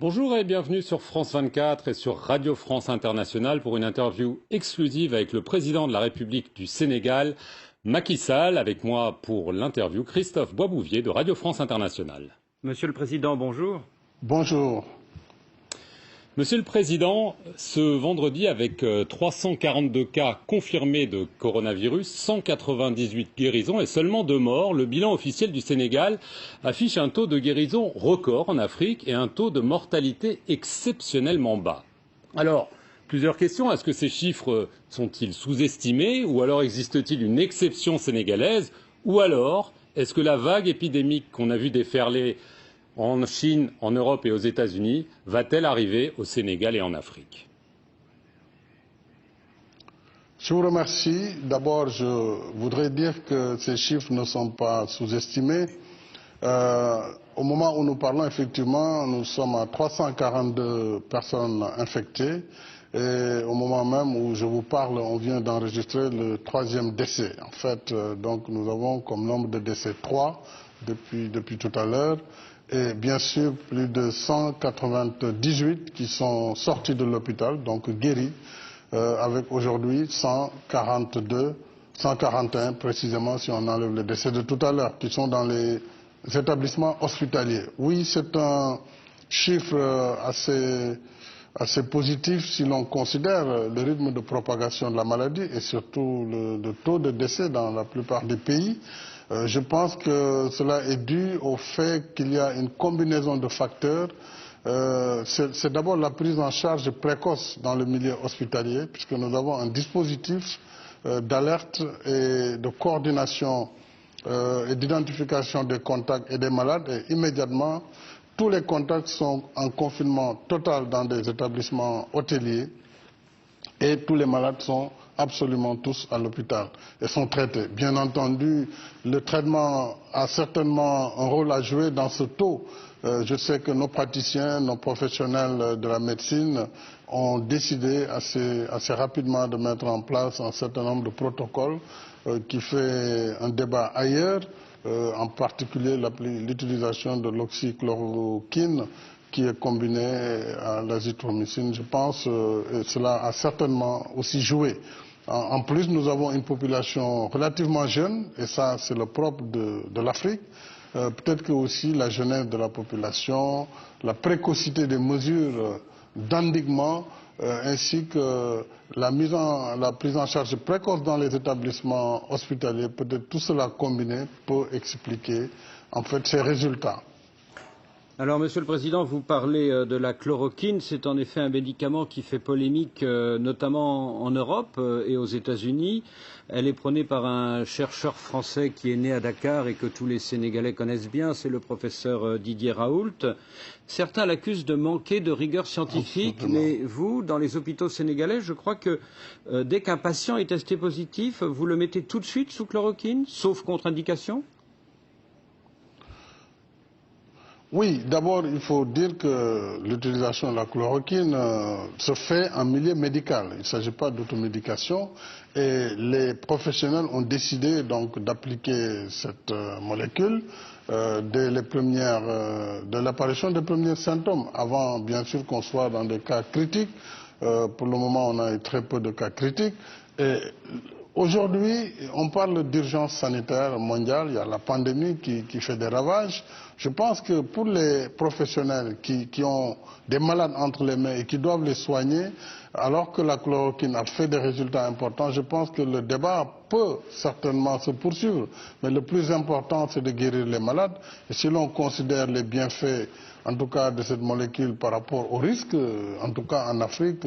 Bonjour et bienvenue sur France 24 et sur Radio France Internationale pour une interview exclusive avec le président de la République du Sénégal, Macky Sall. Avec moi pour l'interview, Christophe Boisbouvier de Radio France Internationale. Monsieur le Président, bonjour. Bonjour. Monsieur le Président, ce vendredi, avec 342 cas confirmés de coronavirus, 198 guérisons et seulement 2 morts, le bilan officiel du Sénégal affiche un taux de guérison record en Afrique et un taux de mortalité exceptionnellement bas. Alors, plusieurs questions. Est-ce que ces chiffres sont-ils sous-estimés ou alors existe-t-il une exception sénégalaise? Ou alors, est-ce que la vague épidémique qu'on a vu déferler en Chine, en Europe et aux États-Unis, va-t-elle arriver au Sénégal et en Afrique? Je vous remercie. D'abord, je voudrais dire que ces chiffres ne sont pas sous-estimés. Au moment où nous parlons, effectivement, nous sommes à 342 personnes infectées. Et au moment même où je vous parle, on vient d'enregistrer le 3e décès. En fait, donc nous avons comme nombre de décès 3 depuis tout à l'heure. Et bien sûr, plus de 198 qui sont sortis de l'hôpital, donc guéris, avec aujourd'hui 141 précisément, si on enlève les décès de tout à l'heure, qui sont dans les établissements hospitaliers. Oui, c'est un chiffre assez positif si l'on considère le rythme de propagation de la maladie et surtout le taux de décès dans la plupart des pays. Je pense que cela est dû au fait qu'il y a une combinaison de facteurs. C'est d'abord la prise en charge précoce dans le milieu hospitalier, puisque nous avons un dispositif d'alerte et de coordination et d'identification des contacts et des malades. Et immédiatement, tous les contacts sont en confinement total dans des établissements hôteliers et tous les malades sont absolument tous à l'hôpital et sont traités. Bien entendu, le traitement a certainement un rôle à jouer dans ce taux. Je sais que nos praticiens, nos professionnels de la médecine ont décidé assez rapidement de mettre en place un certain nombre de protocoles qui fait un débat ailleurs, en particulier l'utilisation de l'oxychloroquine qui est combiné à l'azithromycine, je pense, et cela a certainement aussi joué. En plus, nous avons une population relativement jeune, et ça c'est le propre de l'Afrique. Peut-être que aussi la jeunesse de la population, la précocité des mesures d'endiguement, ainsi que la prise en charge précoce dans les établissements hospitaliers, peut-être tout cela combiné peut expliquer en fait ces résultats. Alors, Monsieur le Président, vous parlez de la chloroquine. C'est en effet un médicament qui fait polémique, notamment en Europe et aux États-Unis. Elle est prônée par un chercheur français qui est né à Dakar et que tous les Sénégalais connaissent bien. C'est le professeur Didier Raoult. Certains l'accusent de manquer de rigueur scientifique, mais vous, dans les hôpitaux sénégalais, je crois que dès qu'un patient est testé positif, vous le mettez tout de suite sous chloroquine, sauf contre-indication? Oui, d'abord, il faut dire que l'utilisation de la chloroquine se fait en milieu médical. Il ne s'agit pas d'automédication. Et les professionnels ont décidé donc d'appliquer cette molécule dès de l'apparition des premiers symptômes, avant bien sûr qu'on soit dans des cas critiques. Pour le moment, on a eu très peu de cas critiques. Et aujourd'hui, on parle d'urgence sanitaire mondiale. Il y a la pandémie qui fait des ravages. Je pense que pour les professionnels qui ont des malades entre les mains et qui doivent les soigner, alors que la chloroquine a fait des résultats importants, je pense que le débat peut certainement se poursuivre. Mais le plus important, c'est de guérir les malades. Et si l'on considère les bienfaits, en tout cas de cette molécule par rapport au risque, en tout cas en Afrique,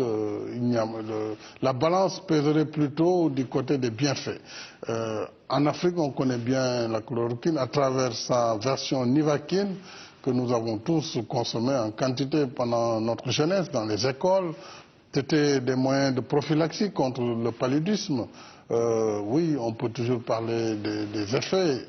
la balance pèserait plutôt du côté des bienfaits. En Afrique, on connaît bien la chloroquine à travers sa version nivaquine que nous avons tous consommée en quantité pendant notre jeunesse dans les écoles. C'était des moyens de prophylaxie contre le paludisme. Oui, on peut toujours parler des effets.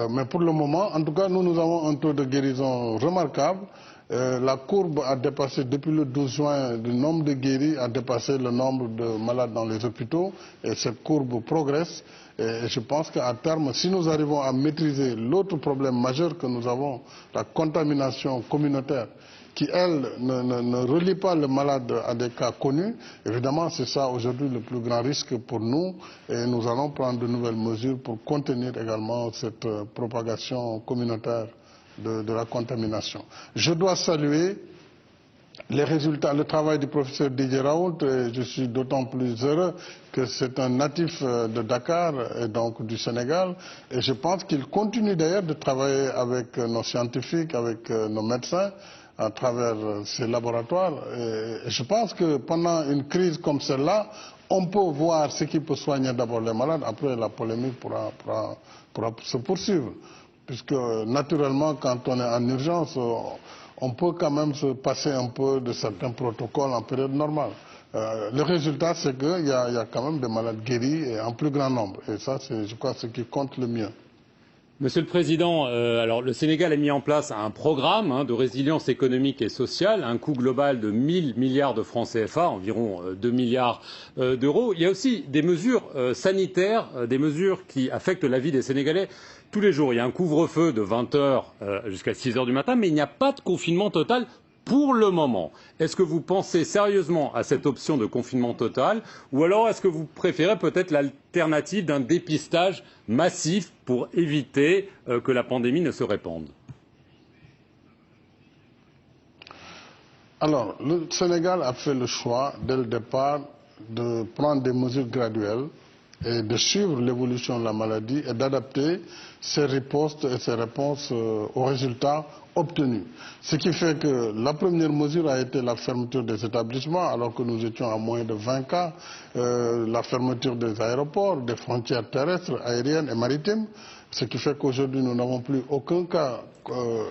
Mais pour le moment, en tout cas, nous avons un taux de guérison remarquable. La courbe a dépassé, depuis le 12 juin, le nombre de guéris a dépassé le nombre de malades dans les hôpitaux. Et cette courbe progresse. Et je pense qu'à terme, si nous arrivons à maîtriser l'autre problème majeur que nous avons, la contamination communautaire, qui, elle, ne relie pas le malade à des cas connus, évidemment, c'est ça aujourd'hui le plus grand risque pour nous. Et nous allons prendre de nouvelles mesures pour contenir également cette propagation communautaire de la contamination. Je dois saluer les résultats, le travail du professeur Didier Raoult, et je suis d'autant plus heureux que c'est un natif de Dakar et donc du Sénégal. Et je pense qu'il continue d'ailleurs de travailler avec nos scientifiques, avec nos médecins, à travers ces laboratoires. Et je pense que pendant une crise comme celle-là, on peut voir ce qui peut soigner d'abord les malades, après la polémique pourra se poursuivre. Puisque naturellement, quand on est en urgence, on peut quand même se passer un peu de certains protocoles en période normale. Le résultat, c'est qu'il y a quand même des malades guéris et en plus grand nombre. Et ça, c'est, je crois, ce qui compte le mieux. Monsieur le Président, alors le Sénégal a mis en place un programme de résilience économique et sociale, un coût global de 1000 milliards de francs CFA, environ 2 milliards d'euros. Il y a aussi des mesures sanitaires, des mesures qui affectent la vie des Sénégalais tous les jours. Il y a un couvre-feu de 20 h jusqu'à 6 h du matin, mais il n'y a pas de confinement total pour le moment. Est-ce que vous pensez sérieusement à cette option de confinement total, ou alors est-ce que vous préférez peut-être l'alternative d'un dépistage massif pour éviter que la pandémie ne se répande? Alors, le Sénégal a fait le choix, dès le départ, de prendre des mesures graduelles et de suivre l'évolution de la maladie et d'adapter ses ripostes et ses réponses aux résultats obtenus. Ce qui fait que la première mesure a été la fermeture des établissements, alors que nous étions à moins de 20 cas, la fermeture des aéroports, des frontières terrestres, aériennes et maritimes, ce qui fait qu'aujourd'hui nous n'avons plus aucun cas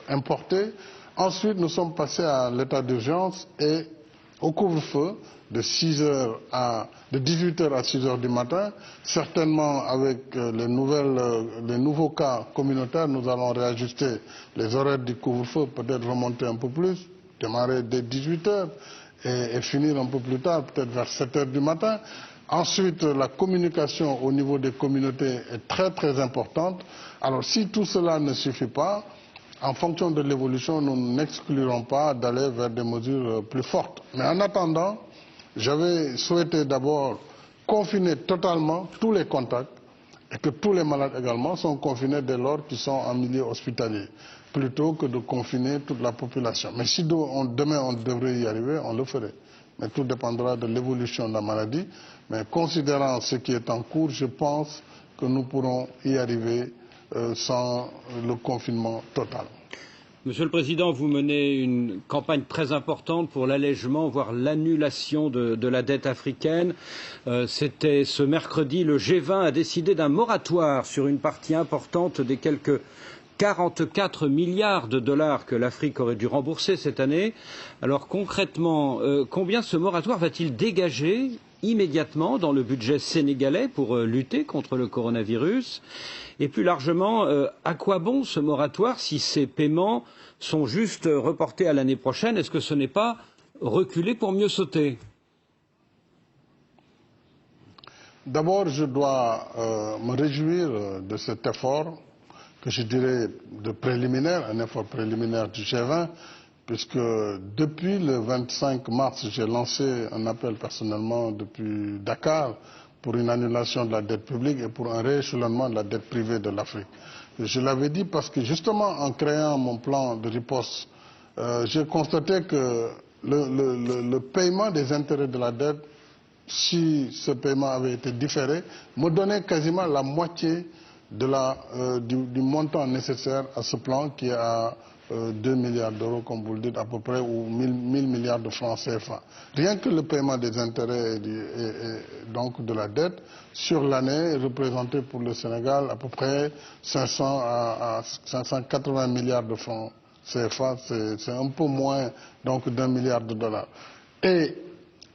importé. Ensuite, nous sommes passés à l'état d'urgence et au couvre-feu de 18 h à 6 h du matin. Certainement, avec les nouveaux cas communautaires, nous allons réajuster les horaires du couvre-feu, peut-être remonter un peu plus, démarrer dès 18 h et finir un peu plus tard, peut-être vers 7 h du matin. Ensuite, la communication au niveau des communautés est très très importante. Alors, si tout cela ne suffit pas, en fonction de l'évolution, nous n'exclurons pas d'aller vers des mesures plus fortes. Mais en attendant, j'avais souhaité d'abord confiner totalement tous les contacts et que tous les malades également sont confinés dès lors qu'ils sont en milieu hospitalier, plutôt que de confiner toute la population. Mais si demain on devrait y arriver, on le ferait. Mais tout dépendra de l'évolution de la maladie. Mais considérant ce qui est en cours, je pense que nous pourrons y arriver sans le confinement total. Monsieur le Président, vous menez une campagne très importante pour l'allègement, voire l'annulation de la dette africaine. C'était ce mercredi, le G20 a décidé d'un moratoire sur une partie importante des quelques 44 milliards de dollars que l'Afrique aurait dû rembourser cette année. Alors concrètement, combien ce moratoire va-t-il dégager immédiatement dans le budget sénégalais pour lutter contre le coronavirus? Et plus largement, à quoi bon ce moratoire si ces paiements sont juste reportés à l'année prochaine? Est-ce que ce n'est pas reculer pour mieux sauter? D'abord, je dois me réjouir de cet effort que je dirais de préliminaire, un effort préliminaire du G20, puisque depuis le 25 mars, j'ai lancé un appel personnellement depuis Dakar pour une annulation de la dette publique et pour un rééchelonnement de la dette privée de l'Afrique. Je l'avais dit parce que justement en créant mon plan de riposte, j'ai constaté que le paiement des intérêts de la dette, si ce paiement avait été différé, me donnait quasiment la moitié du montant nécessaire à ce plan qui est à 2 milliards d'euros, comme vous le dites, à peu près, ou 1000 milliards de francs CFA. Rien que le paiement des intérêts et donc de la dette sur l'année représentait pour le Sénégal à peu près 500 à 580 milliards de francs CFA, c'est un peu moins donc d'1 milliard de dollars. Et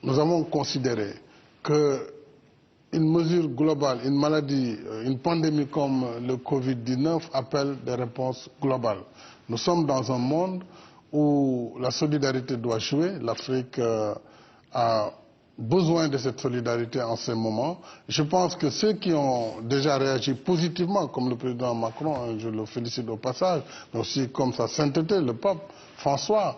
nous avons considéré que une mesure globale, une maladie, une pandémie comme le Covid-19 appelle des réponses globales. Nous sommes dans un monde où la solidarité doit jouer. L'Afrique a besoin de cette solidarité en ces moments. Je pense que ceux qui ont déjà réagi positivement, comme le président Macron, je le félicite au passage, mais aussi comme sa sainteté, le pape François,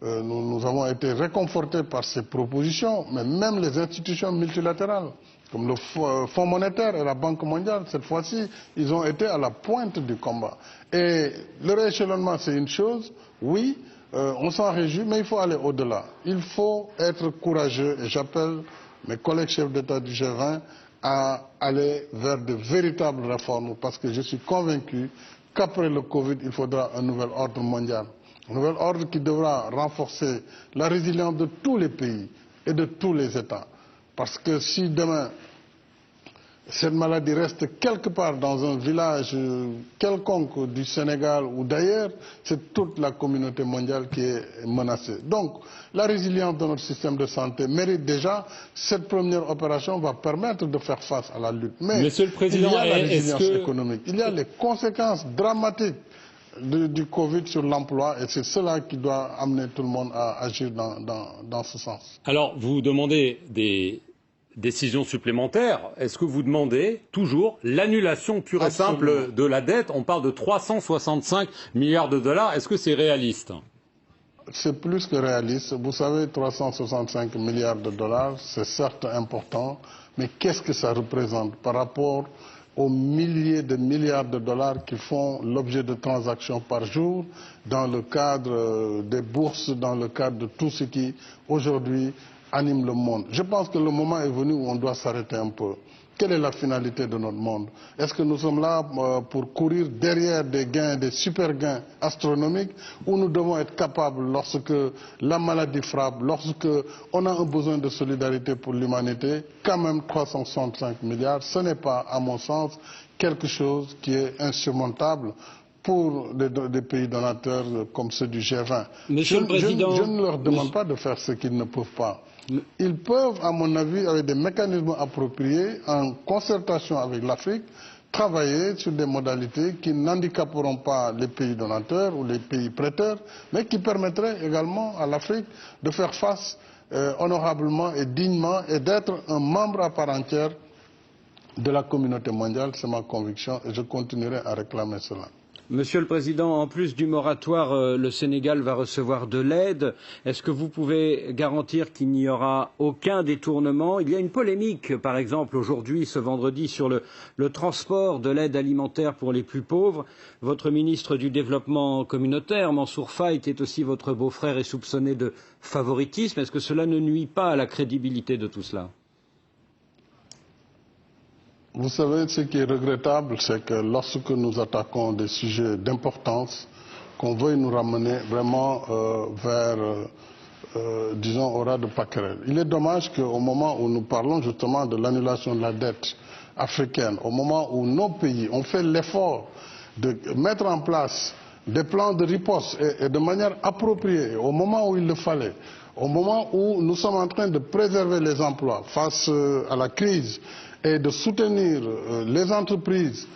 nous avons été réconfortés par ces propositions, mais même les institutions multilatérales, comme le Fonds monétaire et la Banque mondiale, cette fois-ci, ils ont été à la pointe du combat. Et le rééchelonnement, c'est une chose, oui, on s'en réjouit, mais il faut aller au-delà. Il faut être courageux, et j'appelle mes collègues chefs d'État du G20 à aller vers de véritables réformes, parce que je suis convaincu qu'après le Covid, il faudra un nouvel ordre mondial. Un nouvel ordre qui devra renforcer la résilience de tous les pays et de tous les États. Parce que si demain, cette maladie reste quelque part dans un village quelconque du Sénégal ou d'ailleurs, c'est toute la communauté mondiale qui est menacée. Donc, la résilience de notre système de santé mérite déjà, cette première opération va permettre de faire face à la lutte. Mais Monsieur le Président, il y a la résilience économique, il y a les conséquences dramatiques du Covid sur l'emploi, et c'est cela qui doit amener tout le monde à agir dans ce sens. Alors, vous demandez des décisions supplémentaires. Est-ce que vous demandez toujours l'annulation pure et simple de la dette? On parle de 365 milliards de dollars. Est-ce que c'est réaliste? C'est plus que réaliste. Vous savez, 365 milliards de dollars, c'est certes important, mais qu'est-ce que ça représente par rapport aux milliers de milliards de dollars qui font l'objet de transactions par jour dans le cadre des bourses, dans le cadre de tout ce qui aujourd'hui anime le monde. Je pense que le moment est venu où on doit s'arrêter un peu. Quelle est la finalité de notre monde? Est-ce que nous sommes là pour courir derrière des gains, des super gains astronomiques, ou nous devons être capables, lorsque la maladie frappe, lorsque on a un besoin de solidarité pour l'humanité, quand même 365 milliards, ce n'est pas, à mon sens, quelque chose qui est insurmontable pour des pays donateurs comme ceux du G20. Monsieur le Président, je ne leur demande pas de faire ce qu'ils ne peuvent pas. Ils peuvent, à mon avis, avec des mécanismes appropriés, en concertation avec l'Afrique, travailler sur des modalités qui n'handicaperont pas les pays donateurs ou les pays prêteurs, mais qui permettraient également à l'Afrique de faire face honorablement et dignement et d'être un membre à part entière de la communauté mondiale. C'est ma conviction et je continuerai à réclamer cela. Monsieur le Président, en plus du moratoire, le Sénégal va recevoir de l'aide. Est-ce que vous pouvez garantir qu'il n'y aura aucun détournement? Il y a une polémique, par exemple, aujourd'hui, ce vendredi, sur le transport de l'aide alimentaire pour les plus pauvres. Votre ministre du Développement communautaire, Mansour Faye, qui est aussi votre beau-frère, est soupçonné de favoritisme. Est-ce que cela ne nuit pas à la crédibilité de tout cela? Vous savez, ce qui est regrettable, c'est que lorsque nous attaquons des sujets d'importance, qu'on veuille nous ramener vraiment vers, disons, au ras de pâquerelle. Il est dommage qu'au moment où nous parlons justement de l'annulation de la dette africaine, au moment où nos pays ont fait l'effort de mettre en place des plans de riposte et de manière appropriée, au moment où il le fallait, au moment où nous sommes en train de préserver les emplois face à la crise, et de soutenir les entreprises,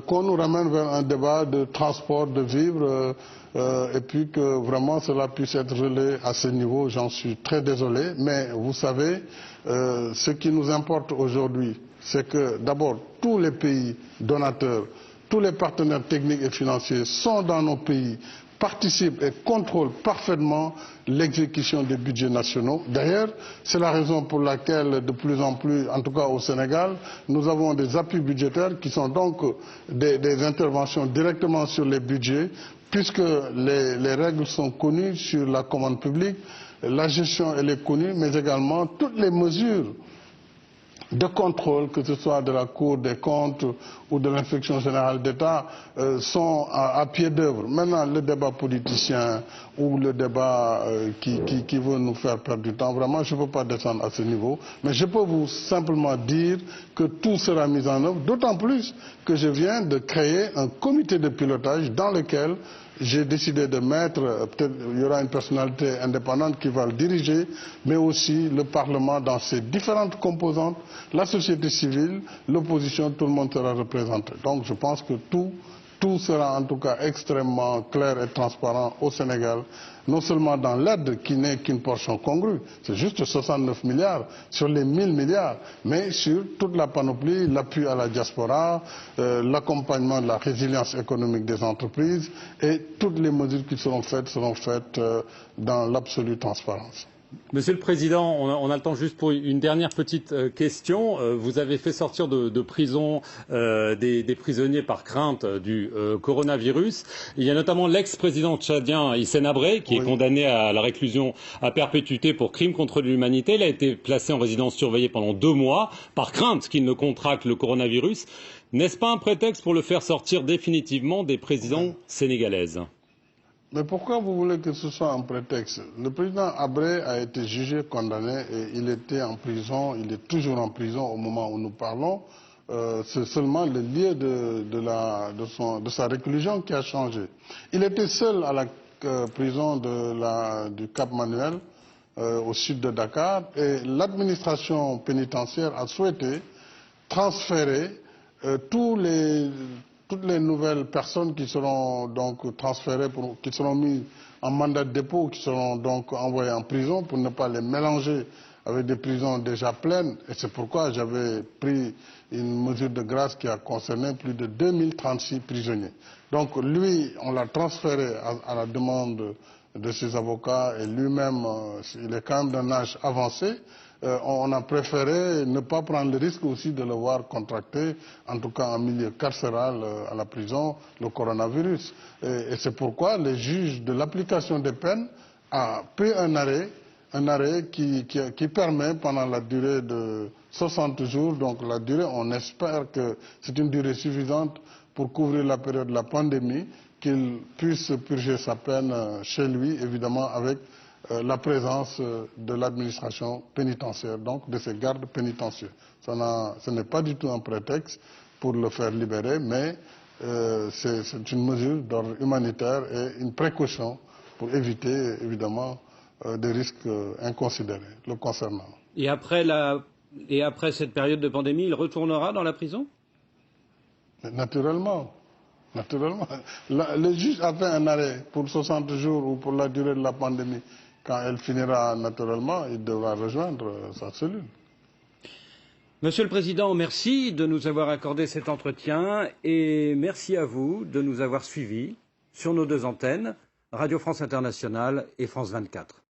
qu'on nous ramène vers un débat de transport, de vivres, et puis que vraiment cela puisse être relayé à ce niveau, j'en suis très désolé. Mais vous savez, ce qui nous importe aujourd'hui, c'est que d'abord tous les pays donateurs, tous les partenaires techniques et financiers sont dans nos pays, participent et contrôlent parfaitement l'exécution des budgets nationaux. D'ailleurs, c'est la raison pour laquelle de plus en plus, en tout cas au Sénégal, nous avons des appuis budgétaires qui sont donc des interventions directement sur les budgets, puisque les règles sont connues sur la commande publique, la gestion elle est connue, mais également toutes les mesures de contrôle, que ce soit de la Cour des comptes ou de l'Inspection générale d'État, sont à pied d'œuvre. Maintenant, le débat politicien ou le débat qui veut nous faire perdre du temps, vraiment, je ne peux pas descendre à ce niveau. Mais je peux vous simplement dire que tout sera mis en œuvre, d'autant plus que je viens de créer un comité de pilotage dans lequel j'ai décidé de mettre, peut-être il y aura une personnalité indépendante qui va le diriger, mais aussi le Parlement dans ses différentes composantes, la société civile, l'opposition, tout le monde sera représenté. Donc je pense que tout tout sera en tout cas extrêmement clair et transparent au Sénégal, non seulement dans l'aide qui n'est qu'une portion congrue, c'est juste 69 milliards sur les 1000 milliards, mais sur toute la panoplie, l'appui à la diaspora, l'accompagnement de la résilience économique des entreprises et toutes les mesures qui seront faites dans l'absolue transparence. Monsieur le Président, on a le temps juste pour une dernière petite question. Vous avez fait sortir de prison des prisonniers par crainte du coronavirus. Il y a notamment l'ex-président tchadien Hissène Habré qui est condamné à la réclusion à perpétuité pour crime contre l'humanité. Il a été placé en résidence surveillée pendant 2 mois par crainte qu'il ne contracte le coronavirus. N'est-ce pas un prétexte pour le faire sortir définitivement des prisons sénégalaises ? Mais pourquoi vous voulez que ce soit un prétexte? Le président Habré a été jugé, condamné et il était en prison, il est toujours en prison au moment où nous parlons. C'est seulement le lieu de sa réclusion qui a changé. Il était seul à la prison du Cap Manuel, au sud de Dakar, et l'administration pénitentiaire a souhaité transférer toutes les nouvelles personnes qui seront donc transférées, qui seront mises en mandat de dépôt, qui seront donc envoyées en prison pour ne pas les mélanger avec des prisons déjà pleines. Et c'est pourquoi j'avais pris une mesure de grâce qui a concerné plus de 2036 prisonniers. Donc lui, on l'a transféré à la demande de ses avocats et lui-même, il est quand même d'un âge avancé. On a préféré ne pas prendre le risque aussi de le voir contracter, en tout cas en milieu carcéral à la prison, le coronavirus. Et c'est pourquoi les juges de l'application des peines ont pris un arrêt qui permet pendant la durée de 60 jours, donc la durée, on espère que c'est une durée suffisante pour couvrir la période de la pandémie, qu'il puisse purger sa peine chez lui, évidemment avec la présence de l'administration pénitentiaire, donc de ses gardes pénitentiaires. Ce n'est pas du tout un prétexte pour le faire libérer, mais c'est une mesure d'ordre humanitaire et une précaution pour éviter évidemment des risques inconsidérés le concernant. Et après cette période de pandémie, il retournera dans la prison ? Naturellement. Naturellement. Le juge a fait un arrêt pour 60 jours ou pour la durée de la pandémie. Quand elle finira naturellement, il devra rejoindre sa cellule. Monsieur le Président, merci de nous avoir accordé cet entretien et merci à vous de nous avoir suivis sur nos 2 antennes, Radio France Internationale et France 24.